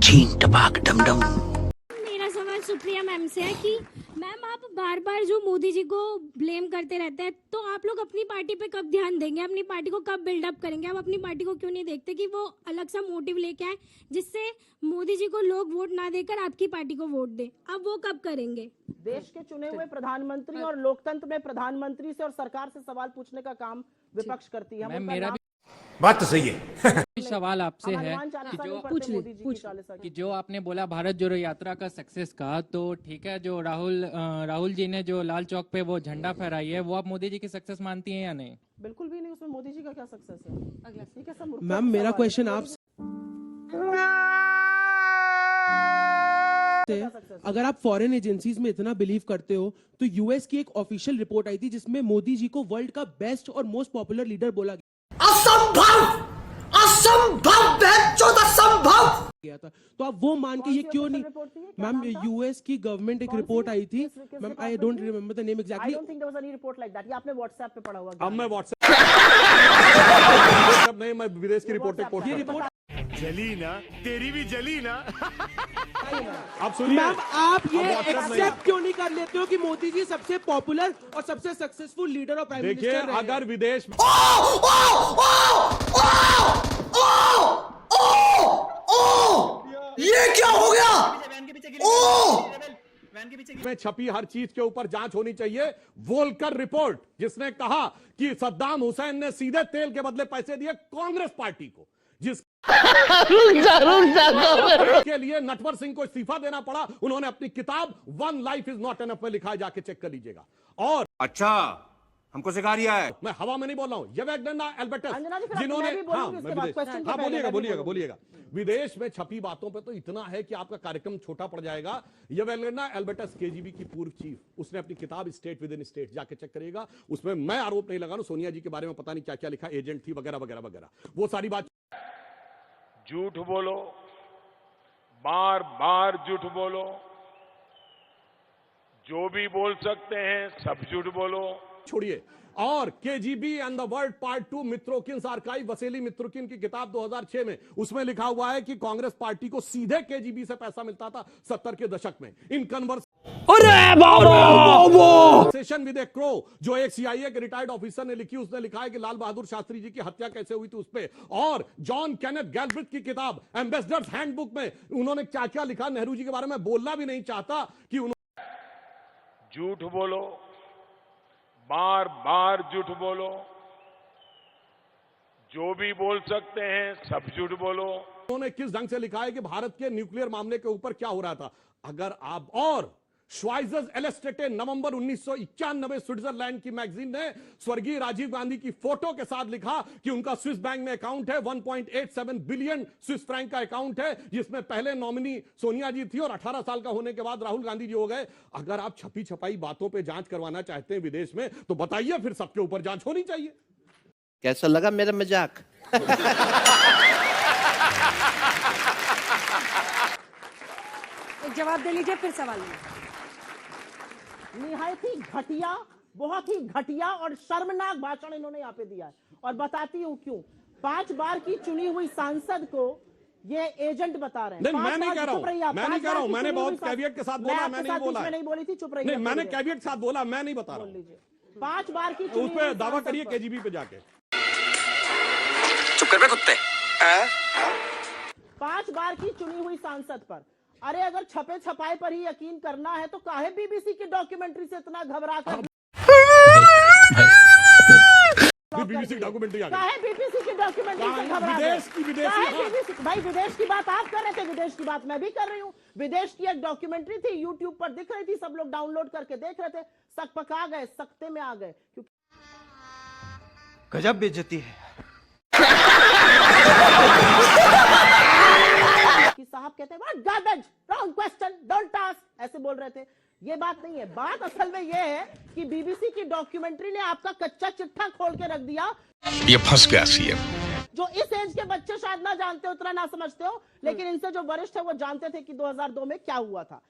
छीन टपाक डमडम। मेरा सवाल सुप्रिया मैम से है कि मैम आप बार बार जो मोदी जी को ब्लेम करते रहते हैं, तो आप लोग अपनी पार्टी पे कब ध्यान देंगे, अपनी पार्टी को कब बिल्डअप करेंगे? आप अपनी पार्टी को क्यों नहीं देखते कि वो अलग सा मोटिव लेके आए जिससे मोदी जी को लोग वोट ना देकर आपकी पार्टी को वोट दे? अब वो कब करेंगे? देश के चुने हुए प्रधानमंत्री और लोकतंत्र में प्रधानमंत्री से और सरकार से सवाल पूछने का काम विपक्ष करती है। मेरा बात तो सही है। सवाल आपसे है कि जो आपने बोला भारत जोड़ो यात्रा का सक्सेस का, तो ठीक है, जो राहुल जी ने जो लाल चौक पे वो झंडा फहराई है, वो आप मोदी जी की सक्सेस मानती हैं या नहीं? बिल्कुल भी नहीं, उसमें मोदी जी का क्या सक्सेस है? मैम मेरा क्वेश्चन आप अगर आप फॉरेन एजेंसीज में इतना बिलीव करते हो, तो यूएस की एक ऑफिशियल रिपोर्ट आई थी जिसमें मोदी जी को वर्ल्ड का बेस्ट और मोस्ट पॉपुलर लीडर बोला गया था। तो आप वो मान के ये क्यों नहीं? मैम यूएस की गवर्नमेंट एक रिपोर्ट आई थी, ma'am I don't remember the name exactly. I don't think there was any report like that. ये आपने WhatsApp पे पढ़ा हुआ। अब मैं WhatsApp नहीं, मैं विदेश की रिपोर्ट जली ना, तेरी भी जली ना। आप सुनिए मैम, आप ये एक्सेप्ट क्यों नहीं कर लेते हो कि मोदी जी सबसे पॉपुलर और सबसे सक्सेसफुल लीडर और प्राइम मिनिस्टर देखिए, अगर विदेश में ये क्या हो गया? में छपी हर चीज के ऊपर जांच होनी चाहिए। वोल्कर रिपोर्ट जिसने कहा कि सद्दाम हुसैन ने सीधे तेल के बदले पैसे दिए कांग्रेस पार्टी को, जिस के लिए नटवर सिंह को इस्तीफा देना पड़ा। उन्होंने अपनी किताब one life is not enough में लिखा है, जाके चेक कर लीजिएगा। और अच्छा, हमको सिखा रिया है। मैं हवा में नहीं बोल रहा हूं, ये वैगनर एल्बर्टस जिन्होंने बोलिएगा विदेश में छपी बातों पे तो इतना है कि आपका कार्यक्रम छोटा पड़ जाएगा। ये वैगनर एल्बर्टस केजीबी की पूर्व चीफ, उसने अपनी किताब स्टेट विद इन स्टेट जाके चेक करिएगा। उसमें मैं आरोप नहीं लगा रहा हूं, सोनिया जी के बारे में पता नहीं क्या क्या लिखा, एजेंट थी वगैरह वगैरह वगैरह, वो सारी बात। झूठ बोलो, बार बार झूठ बोलो, जो भी बोल सकते हैं सब झूठ बोलो, छोड़िए। और KGB and the world part 2 Mitrokhin's archive, Vasili Mitrokhin की किताब 2006 में, उसमें लिखा हुआ है कि कांग्रेस पार्टी को सीधे केजीबी से पैसा मिलता था 70 के दशक में। In conversation with A crow, जो एक सीआईए के रिटायर्ड ऑफिसर ने लिखी, उसने लिखा है कि लाल बहादुर शास्त्री जी की हत्या कैसे हुई थी उस पे। और जॉन केनेथ गैल्ब्रिथ की किताब एम्बेसडर्स हैंडबुक में उन्होंने क्या क्या लिखा नेहरू जी के बारे में, बोलना भी नहीं चाहता कि उन्होंने झूठ बोलो, बार बार झूठ बोलो, जो भी बोल सकते हैं सब झूठ बोलो। उन्होंने किस ढंग से लिखा है कि भारत के न्यूक्लियर मामले के ऊपर क्या हो रहा था। अगर आप और श्वाइजर्स एलेस्टेटे नवंबर 1991 स्विट्जरलैंड की मैगजीन ने स्वर्गीय राजीव गांधी की फोटो के साथ लिखा कि उनका स्विस बैंक में अकाउंट है, 1.87 बिलियन स्विस फ्रैंक का अकाउंट है, जिसमें पहले नॉमिनी सोनिया जी थी और 18 साल का होने के बाद राहुल गांधी जी हो गए। अगर आप छपी छपाई बातों पे जांच करवाना चाहते हैं विदेश में, तो बताइए, फिर सबके ऊपर जांच होनी चाहिए। कैसा लगा मेरा मजाक? एक जवाब दे लीजिए, फिर सवाल निहायत ही घटिया, बहुत ही घटिया और शर्मनाक भाषण इन्होंने यहाँ पे दिया है। और बताती हूँ क्यों। 5 बार की चुनी हुई सांसद को ये एजेंट बता रहे हैं। नहीं, मैं नहीं कह रहा हूं, मैं नहीं कह रहा हूं, मैंने बहुत कैवियट के साथ बोला, मैं नहीं बोला, नहीं बोली थी, चुप रही। नहीं, मैंने कैवियट के साथ बोला, मैं नहीं बता रहा हूं। 5 बार की उस पे दावा करिए केजीबी पे जाके। चुप कर बे कुत्ते। 5 बार की चुनी हुई सांसद पर, अरे अगर छपे छपाई पर ही यकीन करना है तो काहे बीबीसी की डॉक्यूमेंट्री से इतना घबरा कर बीबीसी की डॉक्यूमेंट्री आ गई। काहे बीबीसी की डॉक्यूमेंट्री से घबरा गए? विदेश भाई, विदेश की बात आप कर रहे थे, विदेश की बात मैं भी कर रही हूँ। विदेश की एक डॉक्यूमेंट्री थी, यूट्यूब पर दिख रही थी, सब लोग डाउनलोड करके देख रहे थे, सक पका गए, सकते में आ गए। गजब बेइज्जती है। कि साहब कहते हैं what garbage, wrong question, don't ask, ऐसे बोल रहे थे। ये बात नहीं है। बात असल में ये है कि बीबीसी की डॉक्यूमेंट्री ने आपका कच्चा चिट्ठा खोल के रख दिया। ये फंस गया सीएम। जो इस एज के बच्चे शायद ना जानते हो, उतना ना समझते हो, लेकिन इनसे जो वरिष्ठ है वो जानते थे कि 2002 में क्या हुआ था।